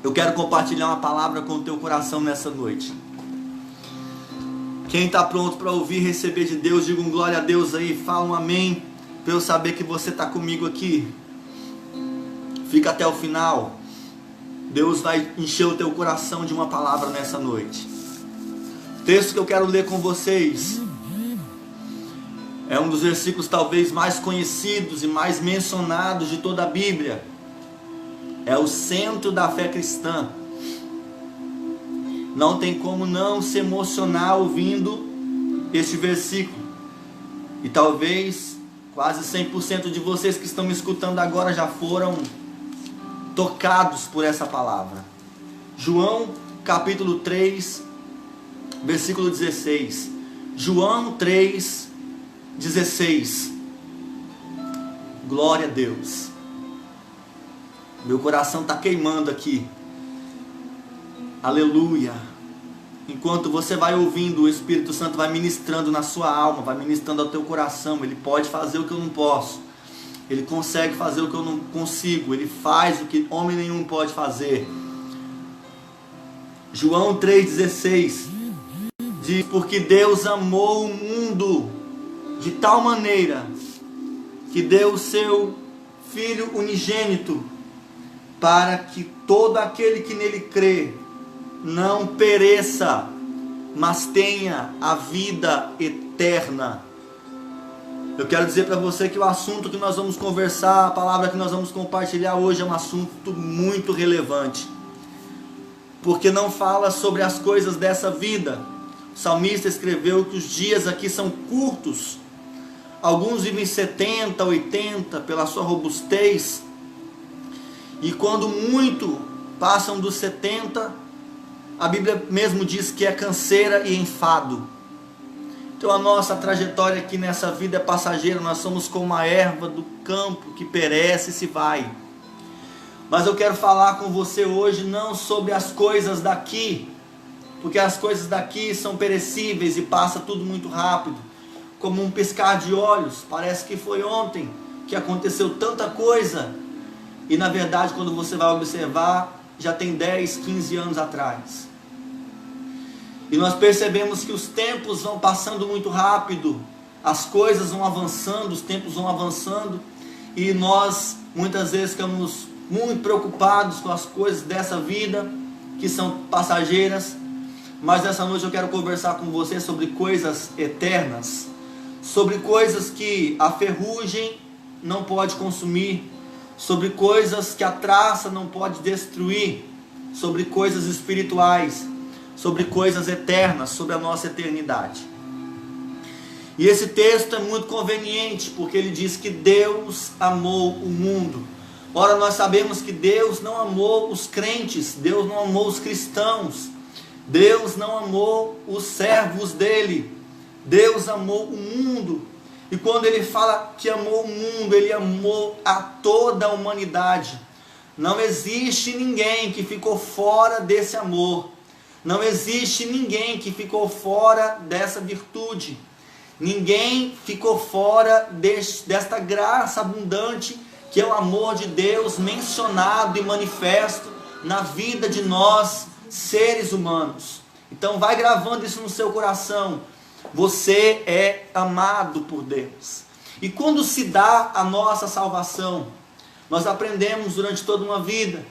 Eu quero compartilhar uma palavra com o teu coração nessa noite. Quem está pronto para ouvir e receber de Deus, diga um glória a Deus aí, fala um amém, para eu saber que você está comigo aqui. Fica até o final. Deus vai encher o teu coração de uma palavra nessa noite. O texto que eu quero ler com vocês é um dos versículos talvez mais conhecidos e mais mencionados de toda a Bíblia. É o centro da fé cristã. Não tem como não se emocionar ouvindo este versículo. E talvez quase 100% de vocês que estão me escutando agora já foram tocados por essa palavra. João capítulo 3, versículo 16. João 3, 16. Glória a Deus. Meu coração está queimando aqui. Aleluia. Enquanto você vai ouvindo, o Espírito Santo vai ministrando na sua alma, vai ministrando ao teu coração. Ele pode fazer o que eu não posso. Ele consegue fazer o que eu não consigo. Ele faz o que homem nenhum pode fazer. João 3,16 diz: porque Deus amou o mundo de tal maneira que deu o seu Filho unigênito, para que todo aquele que nele crê não pereça, mas tenha a vida eterna. Eu quero dizer para você que o assunto que nós vamos conversar, a palavra que nós vamos compartilhar hoje é um assunto muito relevante, porque não fala sobre as coisas dessa vida. O salmista escreveu que os dias aqui são curtos, alguns vivem 70, 80 pela sua robustez, e quando muito passam dos 70, a Bíblia mesmo diz que é canseira e enfado. Então a nossa trajetória aqui nessa vida é passageira. Nós somos como a erva do campo que perece e se vai. Mas eu quero falar com você hoje não sobre as coisas daqui, porque as coisas daqui são perecíveis e passa tudo muito rápido, como um piscar de olhos. Parece que foi ontem que aconteceu tanta coisa, e na verdade quando você vai observar, já tem 10, 15 anos atrás. E nós percebemos que os tempos vão passando muito rápido, as coisas vão avançando, os tempos vão avançando, e nós muitas vezes ficamos muito preocupados com as coisas dessa vida, que são passageiras. Mas nessa noite eu quero conversar com você sobre coisas eternas, sobre coisas que a ferrugem não pode consumir, sobre coisas que a traça não pode destruir, sobre coisas espirituais, sobre coisas eternas, sobre a nossa eternidade. E esse texto é muito conveniente, porque ele diz que Deus amou o mundo. Ora, nós sabemos que Deus não amou os crentes, Deus não amou os cristãos, Deus não amou os servos dele, Deus amou o mundo. E quando ele fala que amou o mundo, ele amou a toda a humanidade. Não existe ninguém que ficou fora desse amor. Não existe ninguém que ficou fora dessa virtude. Ninguém ficou fora desta graça abundante, que é o amor de Deus mencionado e manifesto na vida de nós, seres humanos. Então vai gravando isso no seu coração. Você é amado por Deus. E quando se dá a nossa salvação, nós aprendemos durante toda uma vida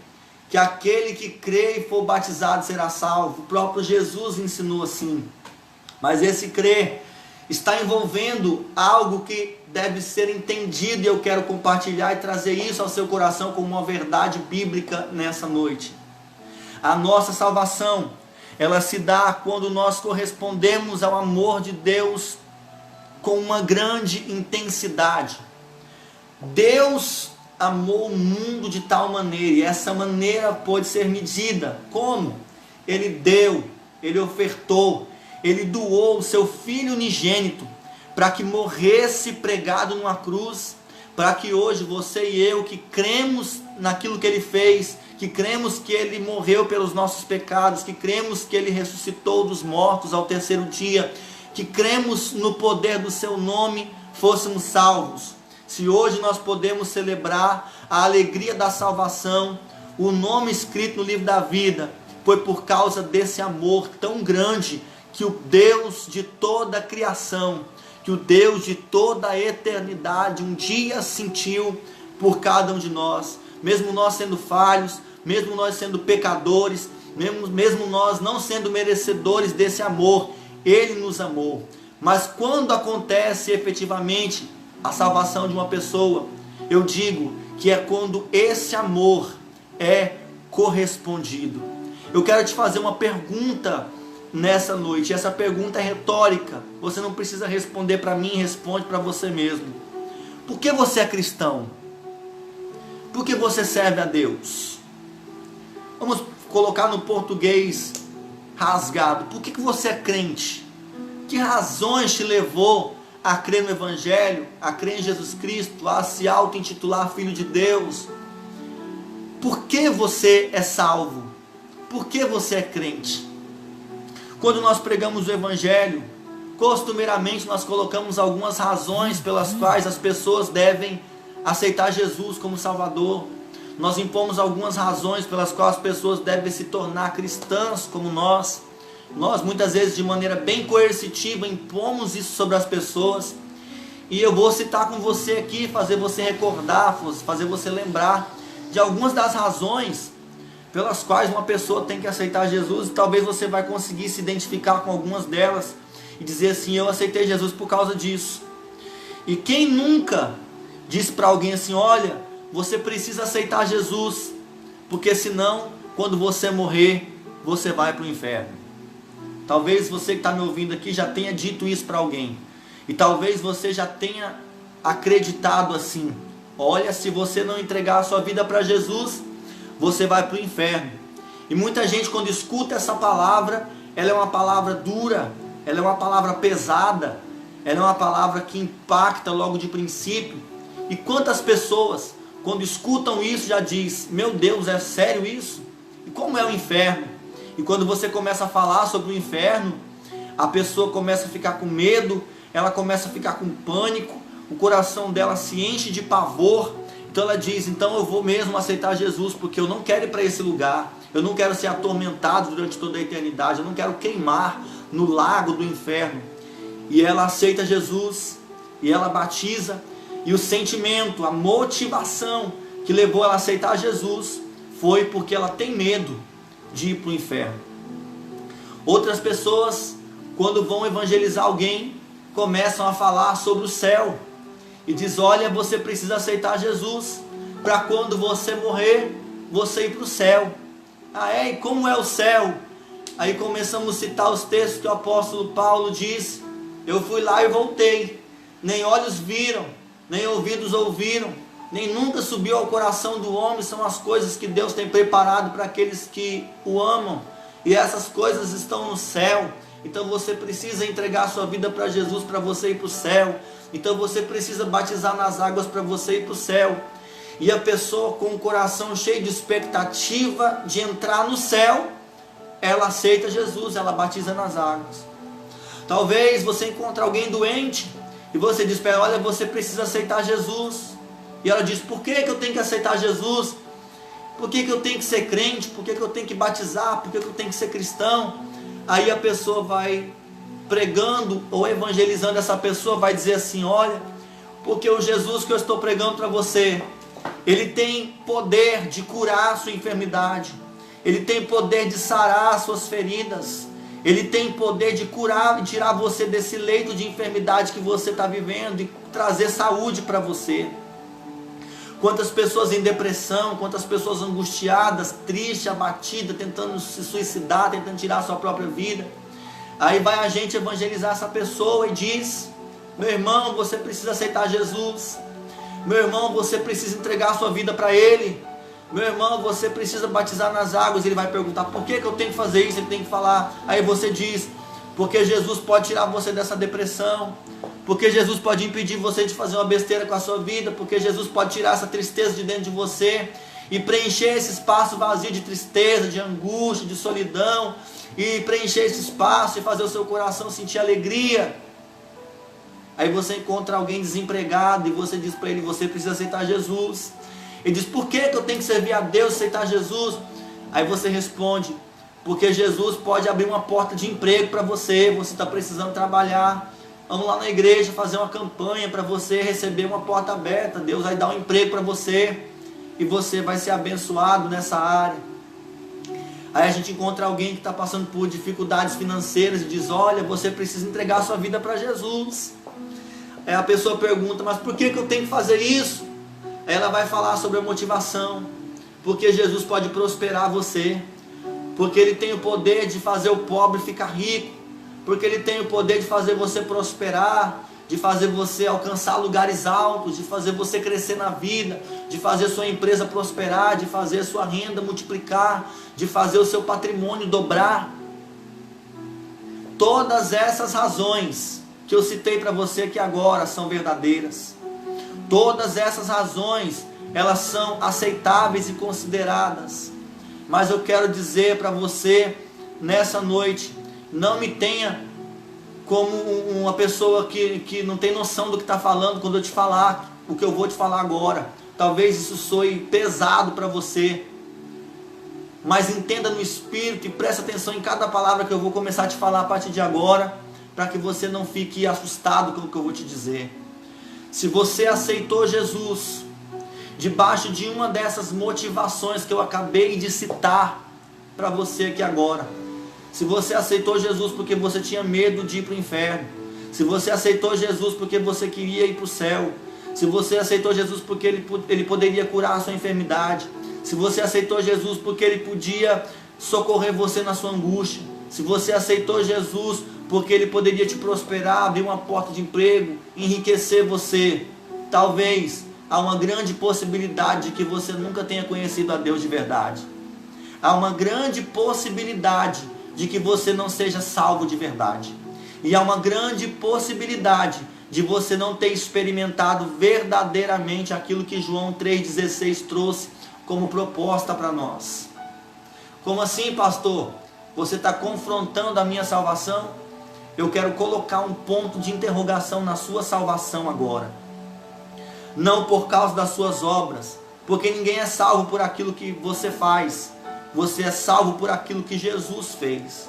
que aquele que crê e for batizado será salvo. O próprio Jesus ensinou assim. Mas esse crer está envolvendo algo que deve ser entendido, e eu quero compartilhar e trazer isso ao seu coração como uma verdade bíblica nessa noite. A nossa salvação, ela se dá quando nós correspondemos ao amor de Deus com uma grande intensidade. Deus amou o mundo de tal maneira, e essa maneira pode ser medida. Como? Ele deu, ele ofertou, ele doou o seu Filho unigênito para que morresse pregado numa cruz, para que hoje você e eu, que cremos naquilo que ele fez, que cremos que ele morreu pelos nossos pecados, que cremos que ele ressuscitou dos mortos ao terceiro dia, que cremos no poder do seu nome, fôssemos salvos. Se hoje nós podemos celebrar a alegria da salvação, o nome escrito no livro da vida, foi por causa desse amor tão grande que o Deus de toda a criação, que o Deus de toda a eternidade um dia sentiu por cada um de nós, mesmo nós sendo falhos, mesmo nós sendo pecadores, mesmo nós não sendo merecedores desse amor, Ele nos amou. Mas quando acontece efetivamente a salvação de uma pessoa, eu digo que é quando esse amor é correspondido. Eu quero te fazer uma pergunta nessa noite. Essa pergunta é retórica. Você não precisa responder para mim, responde para você mesmo. Por que você é cristão? Por que você serve a Deus? Vamos colocar no português rasgado. Por que você é crente? Que razões te levou a crer no Evangelho, a crer em Jesus Cristo, a se auto-intitular Filho de Deus? Por que você é salvo? Por que você é crente? Quando nós pregamos o Evangelho, costumeiramente nós colocamos algumas razões pelas quais as pessoas devem aceitar Jesus como Salvador. Nós impomos algumas razões pelas quais as pessoas devem se tornar cristãs como nós. Nós muitas vezes de maneira bem coercitiva impomos isso sobre as pessoas. E eu vou citar com você aqui, fazer você recordar, fazer você lembrar de algumas das razões pelas quais uma pessoa tem que aceitar Jesus. E talvez você vai conseguir se identificar com algumas delas e dizer assim: eu aceitei Jesus por causa disso. E quem nunca disse para alguém assim: olha, você precisa aceitar Jesus, porque senão quando você morrer, você vai para o inferno. Talvez você que está me ouvindo aqui já tenha dito isso para alguém. E talvez você já tenha acreditado assim: olha, se você não entregar a sua vida para Jesus, você vai para o inferno. E muita gente, quando escuta essa palavra, ela é uma palavra dura, ela é uma palavra pesada, ela é uma palavra que impacta logo de princípio. E quantas pessoas, quando escutam isso, já diz: meu Deus, é sério isso? E como é o inferno? E quando você começa a falar sobre o inferno, a pessoa começa a ficar com medo, ela começa a ficar com pânico, o coração dela se enche de pavor. Então ela diz: então eu vou mesmo aceitar Jesus, porque eu não quero ir para esse lugar, eu não quero ser atormentado durante toda a eternidade, eu não quero queimar no lago do inferno. E ela aceita Jesus, e ela batiza, e o sentimento, a motivação que levou ela a aceitar Jesus foi porque ela tem medo de ir para o inferno. Outras pessoas, quando vão evangelizar alguém, começam a falar sobre o céu e diz: olha, você precisa aceitar Jesus para quando você morrer, você ir para o céu. Ah é? E como é o céu? Aí começamos a citar os textos que o apóstolo Paulo diz: eu fui lá e voltei, nem olhos viram, nem ouvidos ouviram, nem nunca subiu ao coração do homem, são as coisas que Deus tem preparado para aqueles que o amam, e essas coisas estão no céu. Então você precisa entregar a sua vida para Jesus para você ir para o céu. Então você precisa batizar nas águas para você ir para o céu. E a pessoa com o coração cheio de expectativa de entrar no céu, ela aceita Jesus, ela batiza nas águas. Talvez você encontre alguém doente e você diz para ela: olha, você precisa aceitar Jesus. E ela diz: por que eu tenho que aceitar Jesus? Por que eu tenho que ser crente? Por que eu tenho que batizar? Por que eu tenho que ser cristão? Aí a pessoa vai pregando ou evangelizando, essa pessoa vai dizer assim: olha, porque o Jesus que eu estou pregando para você, Ele tem poder de curar a sua enfermidade, Ele tem poder de sarar as suas feridas, Ele tem poder de curar e tirar você desse leito de enfermidade que você está vivendo e trazer saúde para você. Quantas pessoas em depressão, quantas pessoas angustiadas, tristes, abatidas, tentando se suicidar, tentando tirar a sua própria vida. Aí vai a gente evangelizar essa pessoa e diz: meu irmão, você precisa aceitar Jesus. Meu irmão, você precisa entregar a sua vida para Ele. Meu irmão, você precisa batizar nas águas. Ele vai perguntar: por que eu tenho que fazer isso? Ele tem que falar. Aí você diz: porque Jesus pode tirar você dessa depressão, porque Jesus pode impedir você de fazer uma besteira com a sua vida, porque Jesus pode tirar essa tristeza de dentro de você e preencher esse espaço vazio de tristeza, de angústia, de solidão, e preencher esse espaço e fazer o seu coração sentir alegria. Aí você encontra alguém desempregado e você diz para ele: você precisa aceitar Jesus. Ele diz: por que eu tenho que servir a Deus, aceitar Jesus? Aí você responde: porque Jesus pode abrir uma porta de emprego para você. Você está precisando trabalhar, vamos lá na igreja fazer uma campanha para você receber uma porta aberta. Deus vai dar um emprego para você e você vai ser abençoado nessa área. Aí a gente encontra alguém que está passando por dificuldades financeiras e diz: olha, você precisa entregar a sua vida para Jesus. Aí a pessoa pergunta: mas por que eu tenho que fazer isso? Aí ela vai falar sobre a motivação. Porque Jesus pode prosperar você, porque Ele tem o poder de fazer o pobre ficar rico, porque Ele tem o poder de fazer você prosperar, de fazer você alcançar lugares altos, de fazer você crescer na vida, de fazer sua empresa prosperar, de fazer sua renda multiplicar, de fazer o seu patrimônio dobrar. Todas essas razões que eu citei para você aqui agora são verdadeiras. Todas essas razões, elas são aceitáveis e consideradas. Mas eu quero dizer para você nessa noite: não me tenha como uma pessoa que não tem noção do que está falando quando eu te falar o que eu vou te falar agora. Talvez isso soe pesado para você, mas entenda no Espírito e preste atenção em cada palavra que eu vou começar a te falar a partir de agora, para que você não fique assustado com o que eu vou te dizer. Se você aceitou Jesus debaixo de uma dessas motivações que eu acabei de citar para você aqui agora, se você aceitou Jesus porque você tinha medo de ir para o inferno, se você aceitou Jesus porque você queria ir para o céu, se você aceitou Jesus porque ele poderia curar a sua enfermidade, se você aceitou Jesus porque Ele podia socorrer você na sua angústia, se você aceitou Jesus porque Ele poderia te prosperar, abrir uma porta de emprego, enriquecer você, talvez há uma grande possibilidade de que você nunca tenha conhecido a Deus de verdade. Há uma grande possibilidade de que você não seja salvo de verdade. E há uma grande possibilidade de você não ter experimentado verdadeiramente aquilo que João 3,16 trouxe como proposta para nós. Como assim, pastor? Você está confrontando a minha salvação? Eu quero colocar um ponto de interrogação na sua salvação agora. Não por causa das suas obras, porque ninguém é salvo por aquilo que você faz. Você é salvo por aquilo que Jesus fez.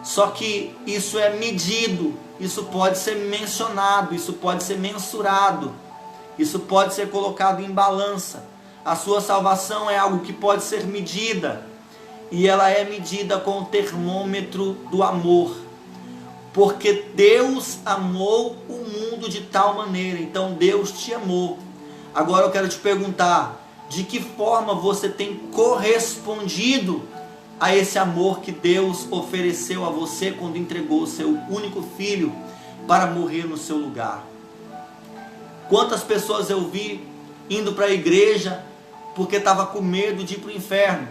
Só que isso é medido, isso pode ser mencionado, isso pode ser mensurado, isso pode ser colocado em balança. A sua salvação é algo que pode ser medida, e ela é medida com o termômetro do amor, porque Deus amou o mundo de tal maneira. Então Deus te amou. Agora eu quero te perguntar: de que forma você tem correspondido a esse amor que Deus ofereceu a você quando entregou o seu único filho para morrer no seu lugar? Quantas pessoas eu vi indo para a igreja porque estava com medo de ir para o inferno,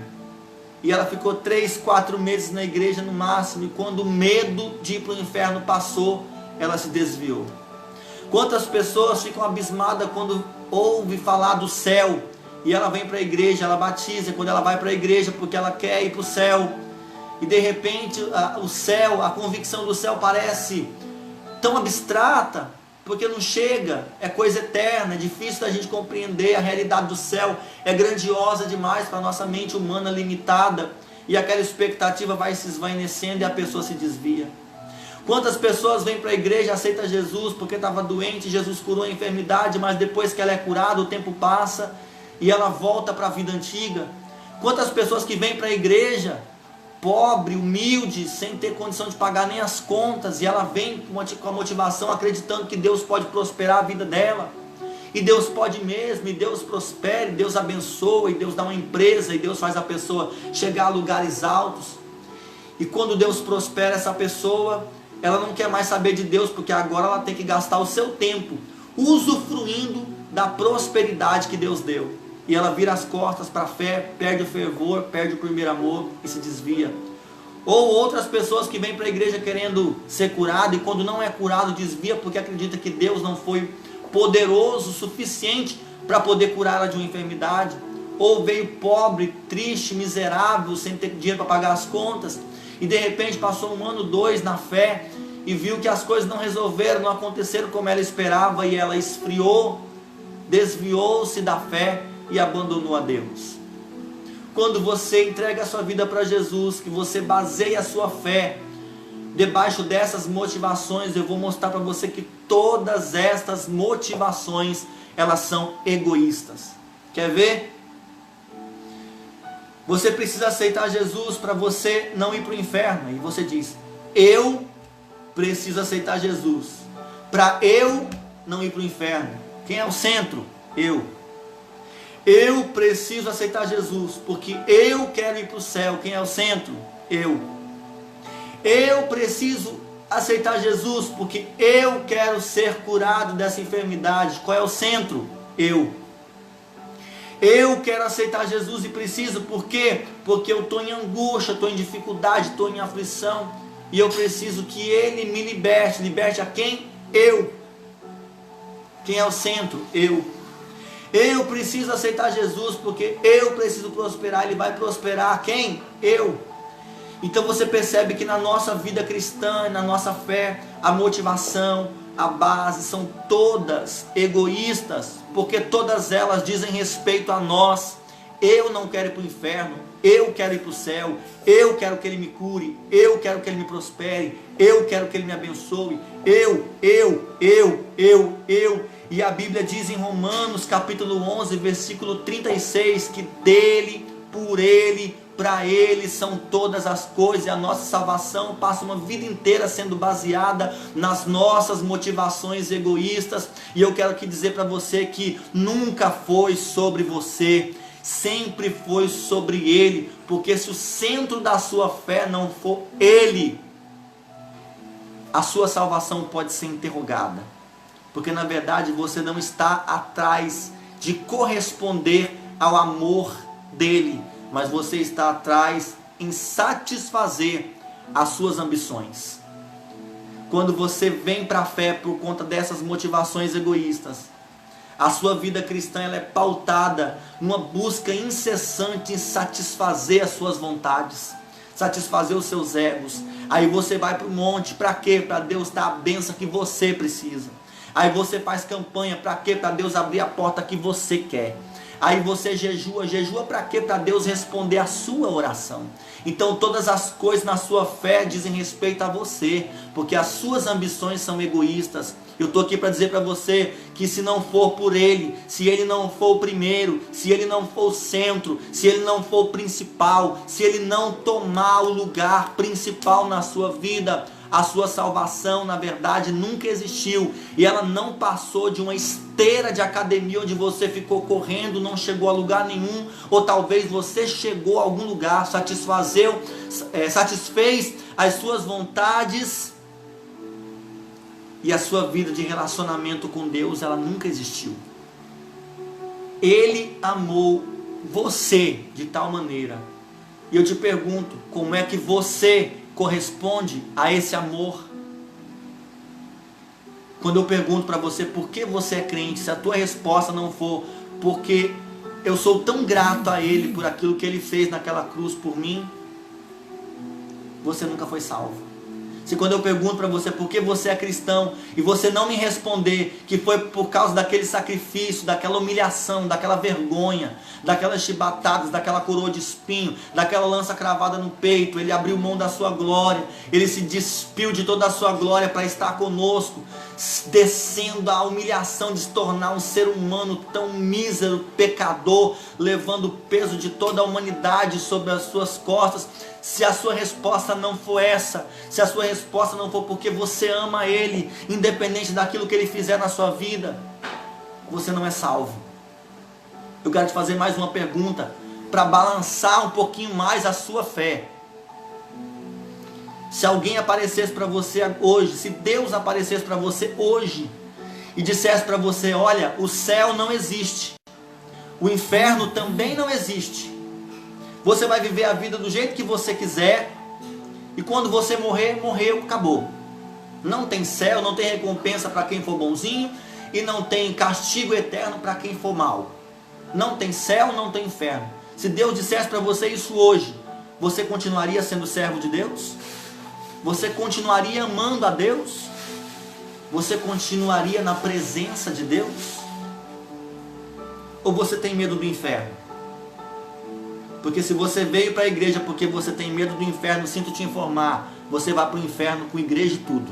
e ela ficou 3, 4 meses na igreja no máximo, e quando o medo de ir para o inferno passou, ela se desviou. Quantas pessoas ficam abismadas quando ouve falar do céu, e ela vem para a igreja, ela batiza quando ela vai para a igreja porque ela quer ir para o céu, e de repente o céu, a convicção do céu parece tão abstrata, porque não chega, é coisa eterna, é difícil da gente compreender. A realidade do céu é grandiosa demais para a nossa mente humana limitada, e aquela expectativa vai se esvaecendo e a pessoa se desvia. Quantas pessoas vêm para a igreja, aceitam Jesus porque estava doente, Jesus curou a enfermidade, mas depois que ela é curada, o tempo passa e ela volta para a vida antiga. Quantas pessoas que vêm para a igreja pobre, humilde, sem ter condição de pagar nem as contas, e ela vem com a motivação, acreditando que Deus pode prosperar a vida dela, e Deus pode mesmo, e Deus prospera, e Deus abençoa, e Deus dá uma empresa, e Deus faz a pessoa chegar a lugares altos. E quando Deus prospera essa pessoa, ela não quer mais saber de Deus, porque agora ela tem que gastar o seu tempo usufruindo da prosperidade que Deus deu. E ela vira as costas para a fé, perde o fervor, perde o primeiro amor e se desvia. Ou outras pessoas que vêm para a igreja querendo ser curado, e quando não é curado desvia porque acredita que Deus não foi poderoso o suficiente para poder curá-la de uma enfermidade. Ou veio pobre, triste, miserável, sem ter dinheiro para pagar as contas, e de repente passou 1 ano, 2 na fé, e viu que as coisas não resolveram, não aconteceram como ela esperava, e ela esfriou, desviou-se da fé, e abandonou a Deus. Quando você entrega a sua vida para Jesus, que você baseia a sua fé debaixo dessas motivações, eu vou mostrar para você que todas estas motivações, elas são egoístas. Quer ver? Você precisa aceitar Jesus para você não ir para o inferno. E você diz, eu preciso aceitar Jesus para eu não ir para o inferno. Quem é o centro? Eu. Eu preciso aceitar Jesus porque eu quero ir para o céu. Quem é o centro? Eu. Eu preciso aceitar Jesus porque eu quero ser curado dessa enfermidade. Qual é o centro? Eu. Eu quero aceitar Jesus e preciso, por quê? Porque eu estou em angústia, estou em dificuldade, estou em aflição, e eu preciso que Ele me liberte. Liberte a quem? Eu. Quem é o centro? Eu. Eu preciso aceitar Jesus porque eu preciso prosperar. Ele vai prosperar a quem? Eu. Então você percebe que na nossa vida cristã, na nossa fé, a motivação, a base são todas egoístas, porque todas elas dizem respeito a nós. Eu não quero ir para o inferno, eu quero ir para o céu, eu quero que Ele me cure, eu quero que Ele me prospere, eu quero que Ele me abençoe, eu. E a Bíblia diz em Romanos capítulo 11, versículo 36, que dele, por Ele, para Ele são todas as coisas. E a nossa salvação passa uma vida inteira sendo baseada nas nossas motivações egoístas. E eu quero aqui dizer para você que nunca foi sobre você, sempre foi sobre Ele. Porque se o centro da sua fé não for Ele, a sua salvação pode ser interrogada. Porque na verdade você não está atrás de corresponder ao amor dEle, mas você está atrás em satisfazer as suas ambições. Quando você vem para a fé por conta dessas motivações egoístas, a sua vida cristã ela é pautada numa busca incessante em satisfazer as suas vontades, satisfazer os seus egos. Aí você vai para o monte, para quê? Para Deus dar a bênção que você precisa. Aí você faz campanha, para quê? Para Deus abrir a porta que você quer. Aí você jejua para quê? Para Deus responder a sua oração. Então todas as coisas na sua fé dizem respeito a você, porque as suas ambições são egoístas. Eu estou aqui para dizer para você que se não for por Ele, se Ele não for o primeiro, se Ele não for o centro, se Ele não for o principal, se Ele não tomar o lugar principal na sua vida, a sua salvação na verdade nunca existiu, e ela não passou de uma esteira de academia onde você ficou correndo, não chegou a lugar nenhum, ou talvez você chegou a algum lugar, satisfez as suas vontades, e a sua vida de relacionamento com Deus ela nunca existiu. Ele amou você de tal maneira, e eu te pergunto, como é que você corresponde a esse amor? Quando eu pergunto para você por que você é crente, se a tua resposta não for porque eu sou tão grato a Ele por aquilo que Ele fez naquela cruz por mim, você nunca foi salvo. Se quando eu pergunto para você por que você é cristão e você não me responder que foi por causa daquele sacrifício, daquela humilhação, daquela vergonha, daquelas chibatadas, daquela coroa de espinho, daquela lança cravada no peito, Ele abriu mão da sua glória, Ele se despiu de toda a sua glória para estar conosco, descendo a humilhação de se tornar um ser humano tão mísero, pecador, levando o peso de toda a humanidade sobre as suas costas. Se a sua resposta não for essa, se a sua resposta não for porque você ama Ele, independente daquilo que Ele fizer na sua vida, você não é salvo. Eu quero te fazer mais uma pergunta, para balançar um pouquinho mais a sua fé. Se alguém aparecesse para você hoje, se Deus aparecesse para você hoje, e dissesse para você, olha, o céu não existe, o inferno também não existe, você vai viver a vida do jeito que você quiser, e quando você morrer, morreu, acabou. Não tem céu, não tem recompensa para quem for bonzinho, e não tem castigo eterno para quem for mal. Não tem céu, não tem inferno. Se Deus dissesse para você isso hoje, você continuaria sendo servo de Deus? Você continuaria amando a Deus? Você continuaria na presença de Deus? Ou você tem medo do inferno? Porque se você veio para a igreja porque você tem medo do inferno, sinto te informar, você vai para o inferno com igreja e tudo.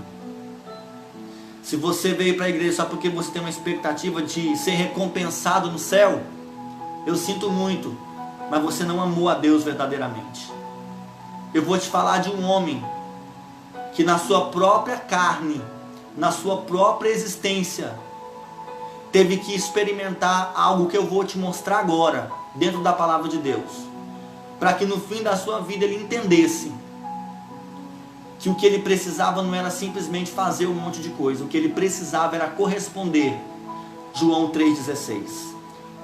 Se você veio para a igreja só porque você tem uma expectativa de ser recompensado no céu, eu sinto muito, mas você não amou a Deus verdadeiramente. Eu vou te falar de um homem que na sua própria carne, na sua própria existência, teve que experimentar algo que eu vou te mostrar agora, dentro da palavra de Deus, para que no fim da sua vida ele entendesse que o que ele precisava não era simplesmente fazer um monte de coisa, o que ele precisava era corresponder. João 3,16.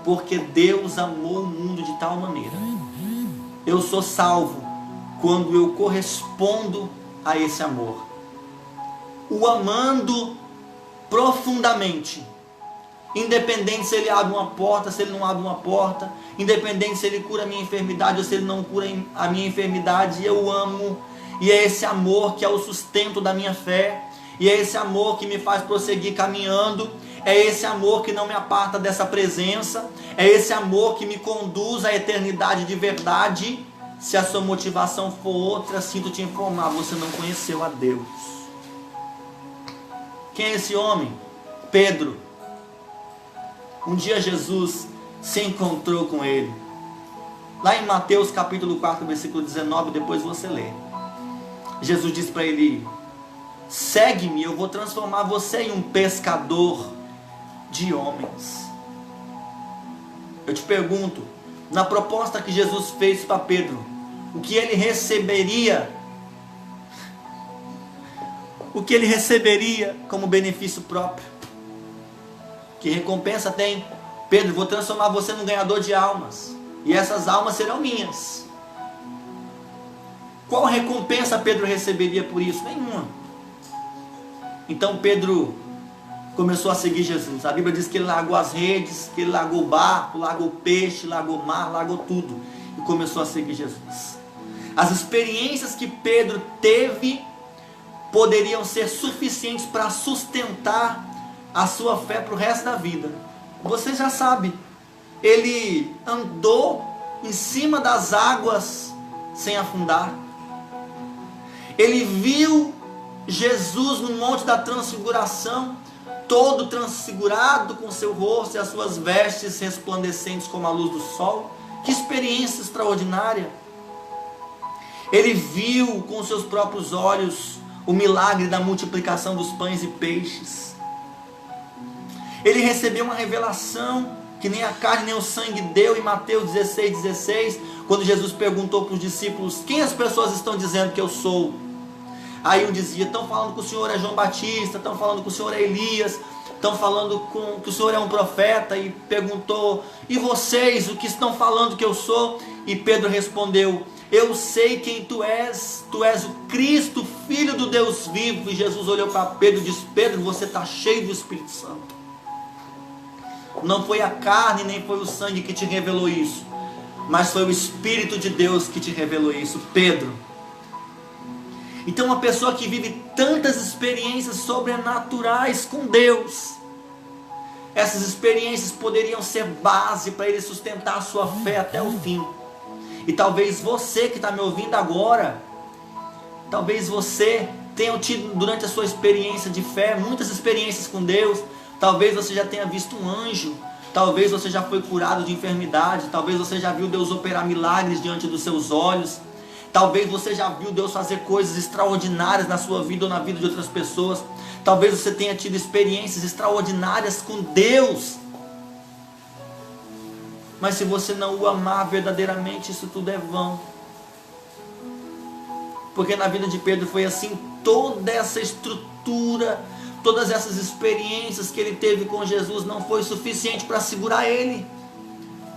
Porque Deus amou o mundo de tal maneira. Eu sou salvo quando eu correspondo a esse amor, o amando profundamente, independente se ele abre uma porta, se ele não abre uma porta, independente se ele cura a minha enfermidade ou se ele não cura a minha enfermidade, eu amo. E é esse amor que é o sustento da minha fé, e é esse amor que me faz prosseguir caminhando, é esse amor que não me aparta dessa presença, é esse amor que me conduz à eternidade de verdade. Se a sua motivação for outra, sinto te informar, você não conheceu a Deus. Quem é esse homem? Pedro. Um dia Jesus se encontrou com ele, lá em Mateus capítulo 4, versículo 19, depois você lê. Jesus disse para ele: segue-me, eu vou transformar você em um pescador de homens. Eu te pergunto, na proposta que Jesus fez para Pedro, o que ele receberia? O que ele receberia como benefício próprio? Que recompensa tem? Pedro, vou transformar você num ganhador de almas, e essas almas serão minhas. Qual recompensa Pedro receberia por isso? Nenhuma. Então Pedro começou a seguir Jesus. A Bíblia diz que ele largou as redes, que ele largou o barco, largou o peixe, largou o mar, largou tudo, e começou a seguir Jesus. As experiências que Pedro teve poderiam ser suficientes para sustentar a sua fé para o resto da vida. Você já sabe, ele andou em cima das águas sem afundar. Ele viu Jesus no Monte da Transfiguração, todo transfigurado, com seu rosto e as suas vestes resplandecentes como a luz do sol. Que experiência extraordinária! Ele viu com seus próprios olhos o milagre da multiplicação dos pães e peixes. Ele recebeu uma revelação que nem a carne nem o sangue deu, em Mateus 16,16, quando Jesus perguntou para os discípulos: quem as pessoas estão dizendo que eu sou? Aí um dizia: estão falando que o Senhor é João Batista, estão falando que o Senhor é Elias, estão falando que o Senhor é um profeta. E perguntou: e vocês, o que estão falando que eu sou? E Pedro respondeu: eu sei quem tu és o Cristo, Filho do Deus vivo. E Jesus olhou para Pedro e disse: Pedro, você está cheio do Espírito Santo. Não foi a carne nem foi o sangue que te revelou isso, mas foi o Espírito de Deus que te revelou isso, Pedro. Então uma pessoa que vive tantas experiências sobrenaturais com Deus, essas experiências poderiam ser base para ele sustentar a sua fé até o fim. E talvez você que está me ouvindo agora, talvez você tenha tido durante a sua experiência de fé, muitas experiências com Deus. Talvez você já tenha visto um anjo, talvez você já foi curado de enfermidade, talvez você já viu Deus operar milagres diante dos seus olhos, talvez você já viu Deus fazer coisas extraordinárias na sua vida ou na vida de outras pessoas, talvez você tenha tido experiências extraordinárias com Deus, mas se você não o amar verdadeiramente, isso tudo é vão. Porque na vida de Pedro foi assim, toda essa estrutura, todas essas experiências que ele teve com Jesus não foi suficiente para segurar ele.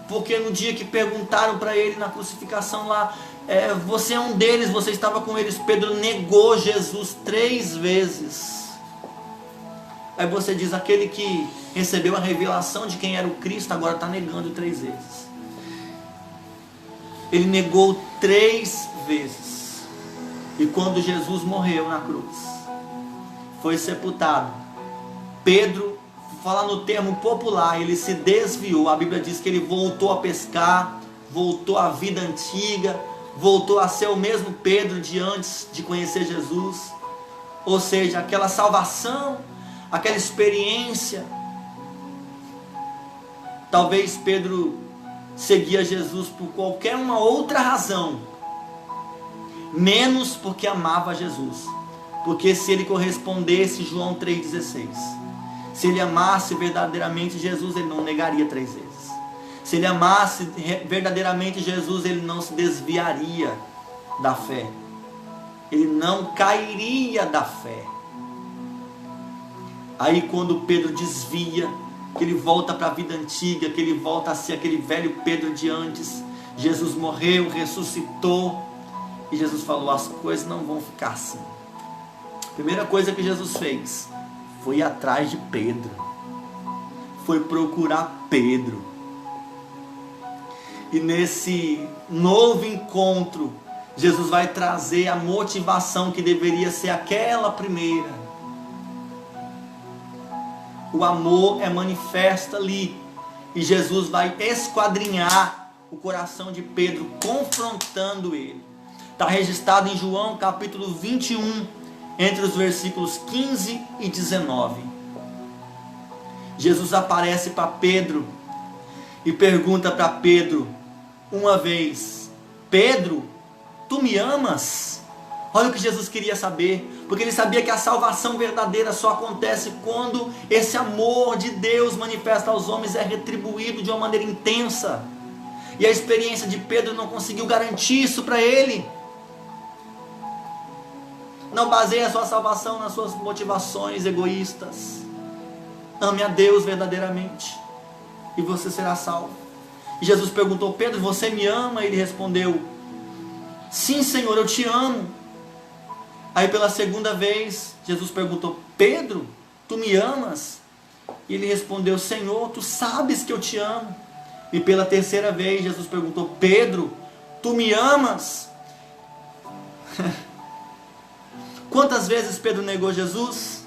Porque no dia que perguntaram para ele na crucificação lá, você é um deles, você estava com eles, Pedro negou Jesus 3 vezes. Aí você diz: aquele que recebeu a revelação de quem era o Cristo agora está negando 3 vezes. Ele negou 3 vezes. E quando Jesus morreu na cruz, foi sepultado, Pedro falar no termo popular, ele se desviou. A Bíblia diz que ele voltou a pescar, voltou à vida antiga, voltou a ser o mesmo Pedro de antes de conhecer Jesus. Ou seja, aquela salvação, aquela experiência. Talvez Pedro seguia Jesus por qualquer uma outra razão, menos porque amava Jesus. Porque se ele correspondesse João 3,16, se ele amasse verdadeiramente Jesus, ele não negaria 3 vezes. Se ele amasse verdadeiramente Jesus, ele não se desviaria da fé. Ele não cairia da fé. Aí quando Pedro desvia, que ele volta para a vida antiga, que ele volta a ser aquele velho Pedro de antes, Jesus morreu, ressuscitou, e Jesus falou, as coisas não vão ficar assim. A primeira coisa que Jesus fez foi ir atrás de Pedro, foi procurar Pedro. E nesse novo encontro, Jesus vai trazer a motivação que deveria ser aquela primeira. O amor é manifesto ali, e Jesus vai esquadrinhar o coração de Pedro, confrontando ele. Está registrado em João capítulo 21, entre os versículos 15 e 19. Jesus aparece para Pedro e pergunta para Pedro uma vez: Pedro, tu me amas? Olha o que Jesus queria saber, porque ele sabia que a salvação verdadeira só acontece quando esse amor de Deus manifesta aos homens é retribuído de uma maneira intensa. E a experiência de Pedro não conseguiu garantir isso para ele. Não baseie a sua salvação nas suas motivações egoístas. Ame a Deus verdadeiramente e você será salvo. E Jesus perguntou: Pedro, você me ama? Ele respondeu: sim, Senhor, eu te amo. Aí pela segunda vez Jesus perguntou: Pedro, tu me amas? E ele respondeu: Senhor, tu sabes que eu te amo. E pela terceira vez Jesus perguntou: Pedro, tu me amas? Quantas vezes Pedro negou Jesus?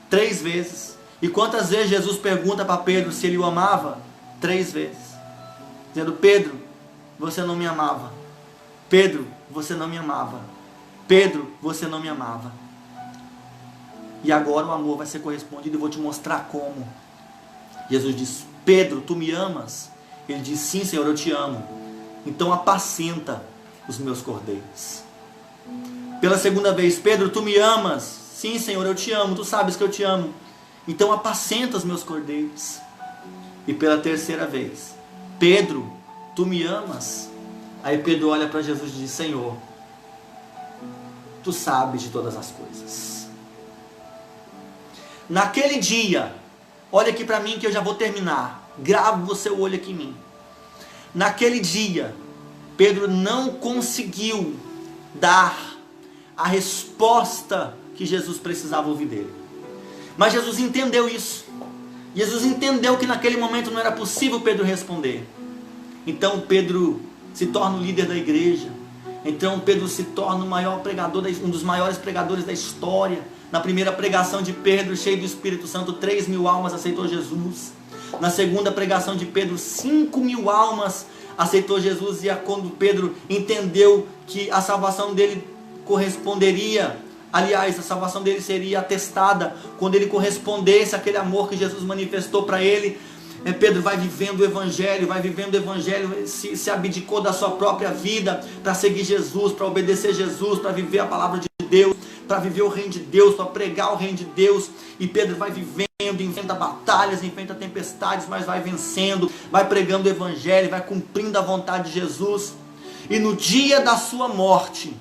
3 vezes. E quantas vezes Jesus pergunta para Pedro se ele o amava? 3 vezes. Dizendo: Pedro, você não me amava. Pedro, você não me amava. Pedro, você não me amava. E agora o amor vai ser correspondido e eu vou te mostrar como. Jesus diz: Pedro, tu me amas? Ele diz: sim, Senhor, eu te amo. Então apacenta os meus cordeiros. Pela segunda vez: Pedro, tu me amas? Sim, Senhor, eu te amo, tu sabes que eu te amo. Então apacenta os meus cordeiros. E pela terceira vez: Pedro, tu me amas? Aí Pedro olha para Jesus e diz: Senhor, tu sabes de todas as coisas. Naquele dia, olha aqui para mim que eu já vou terminar. Grave o seu olho aqui em mim. Naquele dia, Pedro não conseguiu dar a resposta que Jesus precisava ouvir dele. Mas Jesus entendeu isso. Jesus entendeu que naquele momento não era possível Pedro responder. Então Pedro se torna o líder da igreja. Então Pedro se torna o maior pregador, um dos maiores pregadores da história. Na primeira pregação de Pedro, cheio do Espírito Santo, 3.000 almas aceitou Jesus. Na segunda pregação de Pedro, 5.000 almas aceitou Jesus. E quando Pedro entendeu que a salvação dele corresponderia, aliás, a salvação dele seria atestada quando ele correspondesse àquele amor que Jesus manifestou para ele, Pedro vai vivendo o Evangelho, se abdicou da sua própria vida para seguir Jesus, para obedecer Jesus, para viver a palavra de Deus, para viver o reino de Deus, para pregar o reino de Deus. E Pedro vai vivendo, enfrenta batalhas, enfrenta tempestades, mas vai vencendo, vai pregando o Evangelho, vai cumprindo a vontade de Jesus. E no dia da sua morte,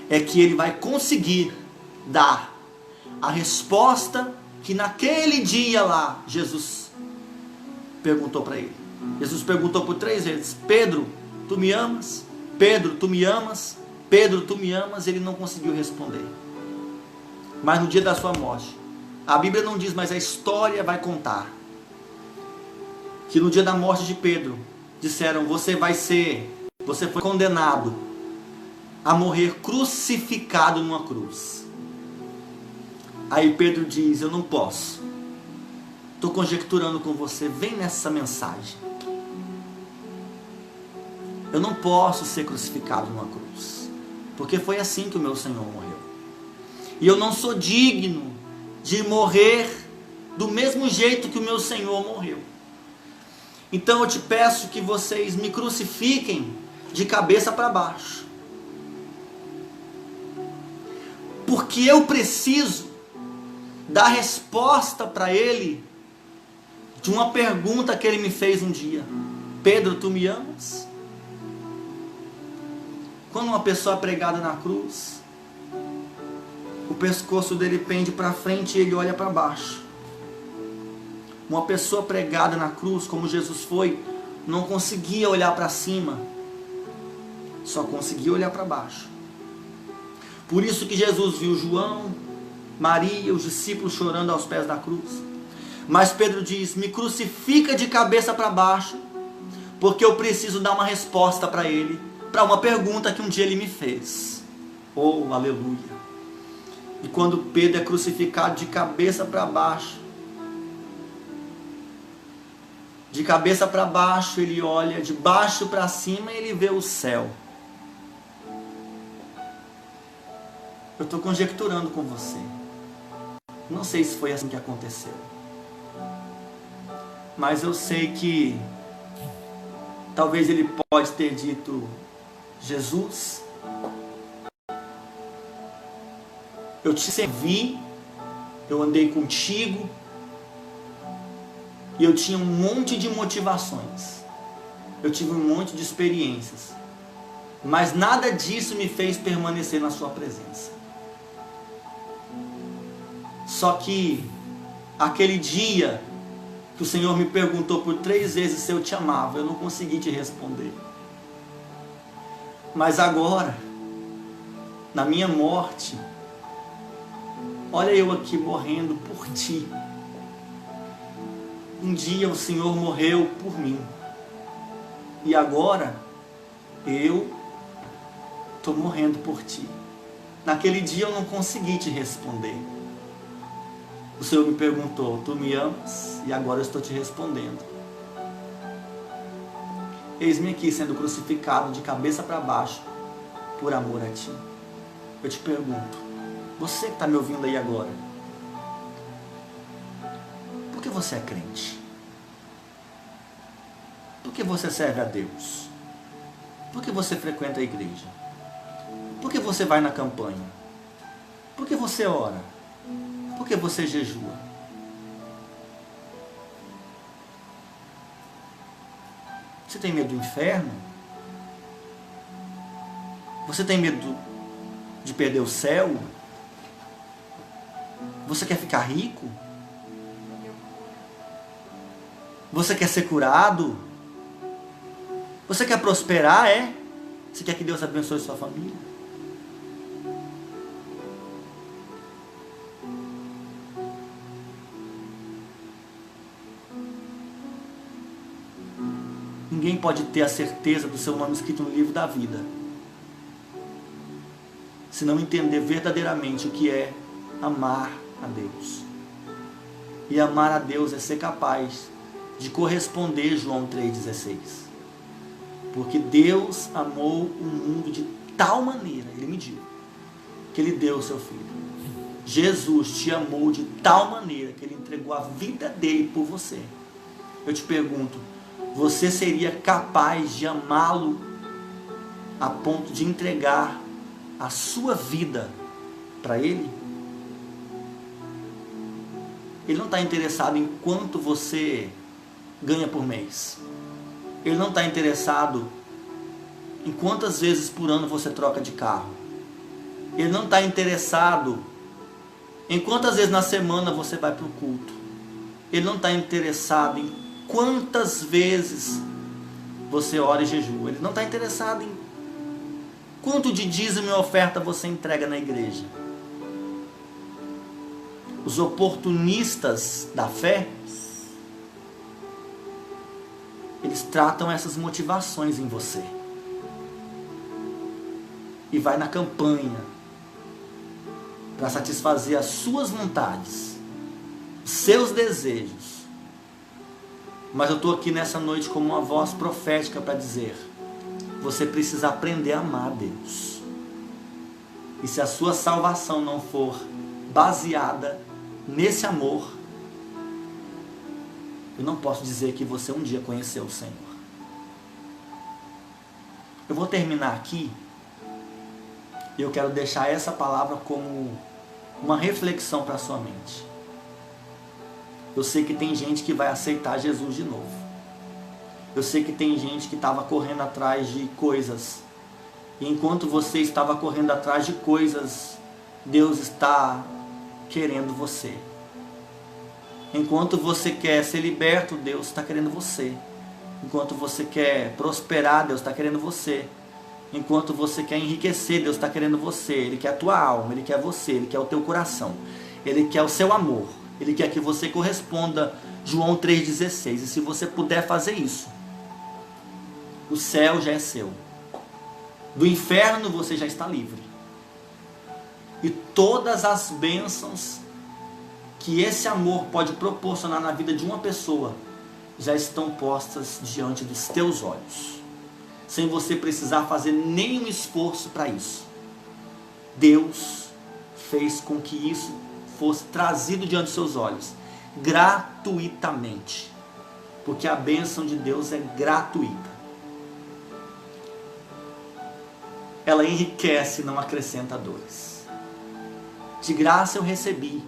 é que ele vai conseguir dar a resposta que naquele dia lá, Jesus perguntou para ele. Jesus perguntou por 3 vezes: Pedro, tu me amas? Pedro, tu me amas? Pedro, tu me amas? Ele não conseguiu responder. Mas no dia da sua morte, a Bíblia não diz, mas a história vai contar, que no dia da morte de Pedro, disseram: você foi condenado a morrer crucificado numa cruz. Aí Pedro diz: eu não posso. Estou conjecturando com você, vem nessa mensagem. Eu não posso ser crucificado numa cruz, porque foi assim que o meu Senhor morreu. E eu não sou digno de morrer do mesmo jeito que o meu Senhor morreu. Então eu te peço que vocês me crucifiquem de cabeça para baixo. Porque eu preciso dar resposta para ele de uma pergunta que ele me fez um dia: Pedro, tu me amas? Quando uma pessoa é pregada na cruz, o pescoço dele pende para frente e ele olha para baixo. Uma pessoa pregada na cruz, como Jesus foi, não conseguia olhar para cima, só conseguia olhar para baixo. Por isso que Jesus viu João, Maria, os discípulos chorando aos pés da cruz. Mas Pedro diz: me crucifica de cabeça para baixo, porque eu preciso dar uma resposta para ele, para uma pergunta que um dia ele me fez. Oh, aleluia! E quando Pedro é crucificado de cabeça para baixo, ele olha de baixo para cima e ele vê o céu. Eu estou conjecturando com você. Não sei se foi assim que aconteceu. Mas eu sei que talvez ele pode ter dito: Jesus, eu te servi, eu andei contigo, e eu tinha um monte de motivações, eu tive um monte de experiências, mas nada disso me fez permanecer na sua presença. Só que aquele dia que o Senhor me perguntou por 3 vezes se eu te amava, eu não consegui te responder. Mas agora, na minha morte, olha eu aqui morrendo por ti. Um dia o Senhor morreu por mim. E agora, eu estou morrendo por ti. Naquele dia eu não consegui te responder. O Senhor me perguntou: tu me amas? E agora eu estou te respondendo. Eis-me aqui sendo crucificado de cabeça para baixo por amor a ti. Eu te pergunto, você que está me ouvindo aí agora, por que você é crente? Por que você serve a Deus? Por que você frequenta a igreja? Por que você vai na campanha? Por que você ora? Por que você jejua? Você tem medo do inferno? Você tem medo de perder o céu? Você quer ficar rico? Você quer ser curado? Você quer prosperar, é? Você quer que Deus abençoe sua família? Ninguém pode ter a certeza do seu nome escrito no livro da vida se não entender verdadeiramente o que é amar a Deus. E amar a Deus é ser capaz de corresponder João 3,16. Porque Deus amou o mundo de tal maneira, Ele me disse, que Ele deu o seu Filho. Jesus te amou de tal maneira que Ele entregou a vida dele por você. Eu te pergunto, você seria capaz de amá-lo a ponto de entregar a sua vida para Ele? Ele não está interessado em quanto você ganha por mês. Ele não está interessado em quantas vezes por ano você troca de carro. Ele não está interessado em quantas vezes na semana você vai para o culto. Ele não está interessado em quantas vezes você ora e jejua. Ele não está interessado em quanto de dízimo e oferta você entrega na igreja. Os oportunistas da fé, eles tratam essas motivações em você. E vai na campanha. para satisfazer as suas vontades, os seus desejos. Mas eu estou aqui nessa noite como uma voz profética para dizer: você precisa aprender a amar Deus. E se a sua salvação não for baseada nesse amor, eu não posso dizer que você um dia conheceu o Senhor. Eu vou terminar aqui e eu quero deixar essa palavra como uma reflexão para a sua mente. Eu sei que tem gente que vai aceitar Jesus de novo. Eu sei que tem gente que estava correndo atrás de coisas. E enquanto você estava correndo atrás de coisas, Deus está querendo você. Enquanto você quer ser liberto, Deus está querendo você. Enquanto você quer prosperar, Deus está querendo você. Enquanto você quer enriquecer, Deus está querendo você. Ele quer a tua alma, Ele quer você, Ele quer o teu coração. Ele quer o seu amor. Ele quer que você corresponda João 3,16. E se você puder fazer isso, o céu já é seu. Do inferno você já está livre. E todas as bênçãos que esse amor pode proporcionar na vida de uma pessoa já estão postas diante dos teus olhos, sem você precisar fazer nenhum esforço para isso. Deus fez com que isso fosse trazido diante dos seus olhos, gratuitamente, porque a bênção de Deus é gratuita. Ela enriquece e não acrescenta dores. De graça eu recebi,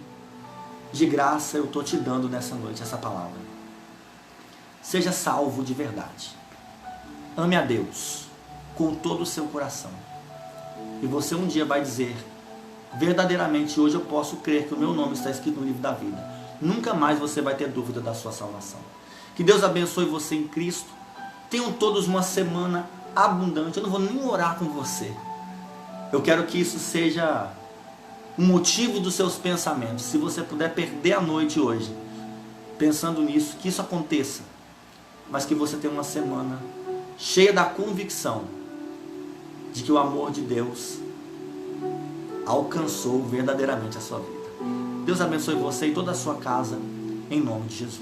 de graça eu estou te dando nessa noite essa palavra. Seja salvo de verdade. Ame a Deus com todo o seu coração. E você um dia vai dizer: verdadeiramente hoje eu posso crer que o meu nome está escrito no livro da vida. Nunca mais você vai ter dúvida da sua salvação. Que Deus abençoe você em Cristo. Tenham todos uma semana abundante. Eu não vou nem orar com você. Eu quero que isso seja um motivo dos seus pensamentos. Se você puder perder a noite hoje pensando nisso, que isso aconteça, mas que você tenha uma semana cheia da convicção de que o amor de Deus alcançou verdadeiramente a sua vida. Deus abençoe você e toda a sua casa, em nome de Jesus.